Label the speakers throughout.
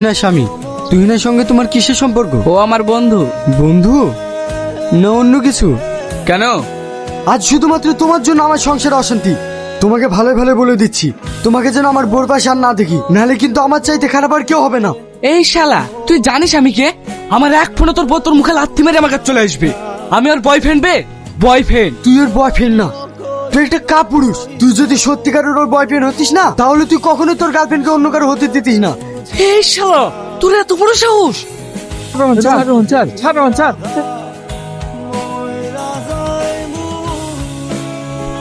Speaker 1: না স্বামী, তুহিনের সঙ্গে তোমার কিসের সম্পর্ক?
Speaker 2: ও আমার বন্ধু।
Speaker 1: বন্ধু না অন্য কিছু?
Speaker 2: কেন?
Speaker 1: আজ শুধুমাত্র তোমার জন্য আমার সংসারে অশান্তি। তোমাকে ভালো ভালো বলে দিচ্ছি, তোমাকে যেন আমার বোর পাশে আর না দেখি, নাহলে কিন্তু আমার চাইতে খারাপ আর কেউ হবে না।
Speaker 2: এই শালা, তুই জানিস আমি কে? আমার এক ফোনে তোর বউ তোর মুখে লাথি মেরে আমার কাছে চলে আসবে। আমি ওর বয়ফ্রেন্ড বে, বয়ফ্রেন্ড।
Speaker 1: তুই ওর বয়ফ্রেন্ড না, তুই একটা কাপুরুষ। তুই যদি সত্যিকারের ওর বয়ফ্রেন্ড হতিস না, তাহলে তুই কখনো তোর গার্লফ্রেন্ডকে অন্য কারো হতে দিতিস না।
Speaker 2: এই শালা, তোর এত বড় সাহস!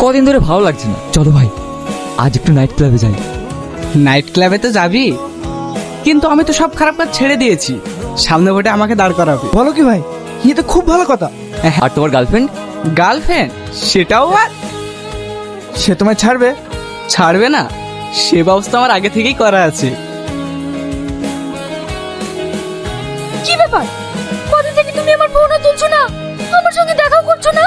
Speaker 2: কদিন ধরে ভালো লাগছে না, চলো ভাই আজ একটু নাইট ক্লাবে যাই। নাইট ক্লাবে তো যাবি, কিন্তু আমি তো সব খারাপ কাজ ছেড়ে দিয়েছি। সামনে ভোটে আমাকে দাঁড় করাবে।
Speaker 3: বলো কি ভাই, ये तो খুব ভালো কথা।
Speaker 2: আর তোমার গার্লফ্রেন্ড? গার্লফ্রেন্ড সেটাও আর
Speaker 3: সে তোমায় ছাড়বে?
Speaker 2: ছাড়বে না, সে ব্যবস্থা আমার আগে থেকেই করা আছে।
Speaker 4: কি ব্যাপার? কদিন থেকে তুমি আমার ফোনও তুলছো না, আমার সঙ্গে দেখাও করছো না।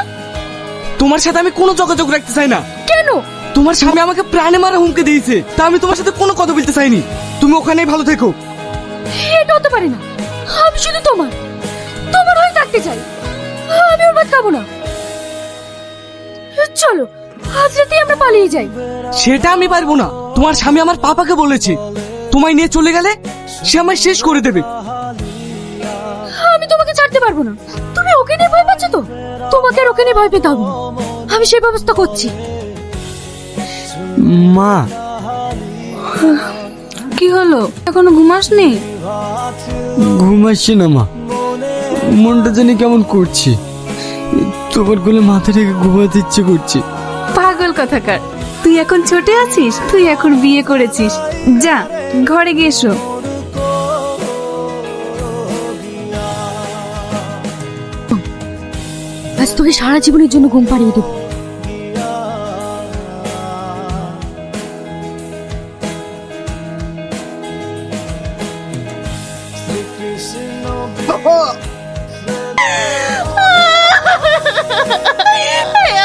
Speaker 2: তোমার সাথে আমি কোনো যোগাযোগ রাখতে চাই না।
Speaker 4: কেন?
Speaker 2: তোমার স্বামী আমাকে প্রাণে মারা হুমকি দিয়েছে, তা আমি তোমার সাথে কোনো কথা বলতে চাইনি। তুমি ওখানেই ভালো থেকো।
Speaker 4: এটা হতে পারে না, আমি শুধু তোমার তোমার হয়ে থাকতে চাই। আমি ওর ভাত খাবো না। চলো আজ রাতে আমরা পালিয়ে যাই।
Speaker 2: সেটা আমি পারবো না। তোমার স্বামী আমার পাপাকে বলেছে তোমায় নিয়ে চলে গেলে সে আমায় শেষ করে দেবে।
Speaker 4: আমি তোমাকে ছাড়তে পারবো না। তুমি ওকে নিয়ে ভয় পাচ্ছ তো, তোমাকে আর ওকে নিয়ে ভয় পেতে হবে না। আমি সেই ব্যবস্থা করছি।
Speaker 1: মা,
Speaker 4: কি হলো, এখনো ঘুমাসনি?
Speaker 1: ঘুম আসছে না মা, মনটা জানি কেমন করছে। তোমার কোলে মাথা রেখে ঘুমাতে ইচ্ছে করছে।
Speaker 4: পাগল কথাকার, তুই এখন ছোট আছিস, তুই এখন বিয়ে করেছিস। যা ঘরে গিয়ে এসো। আজ তোকে সারা জীবনের জন্য ঘুম পাড়িয়ে দেবো।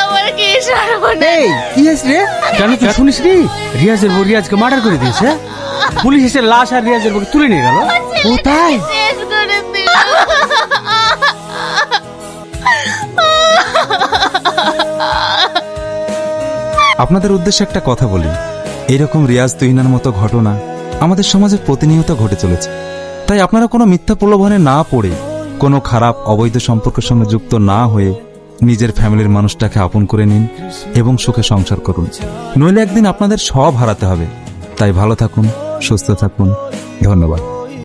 Speaker 4: আমার কি সারবো?
Speaker 1: এই কি হয়েছে রে? কেন তুই শুনিস নি রিয়াজের বউ রিয়াজকে মার্ডার করে দিয়েছে? পুলিশ এসে লাশ আর রিয়াজের বউকে তুলে নিয়ে গেল। কোথায়?
Speaker 4: শেষ করে দিল।
Speaker 5: আপনাদের উদ্দেশ্যে একটা কথা বলি, এইরকম রিয়াজ তুহিনার মতো ঘটনা আমাদের সমাজে প্রতিনিয়ত ঘটে চলেছে। তাই আপনারা কোনো মিথ্যা প্রলোভনে না পড়ে, কোনো খারাপ অবৈধ সম্পর্কের সঙ্গে যুক্ত না হয়ে নিজের ফ্যামিলির মানুষটাকে আপন করে নিন এবং সুখে সংসার করুন। নইলে একদিন আপনাদের সব হারাতে হবে। তাই ভালো থাকুন, সুস্থ থাকুন। ধন্যবাদ।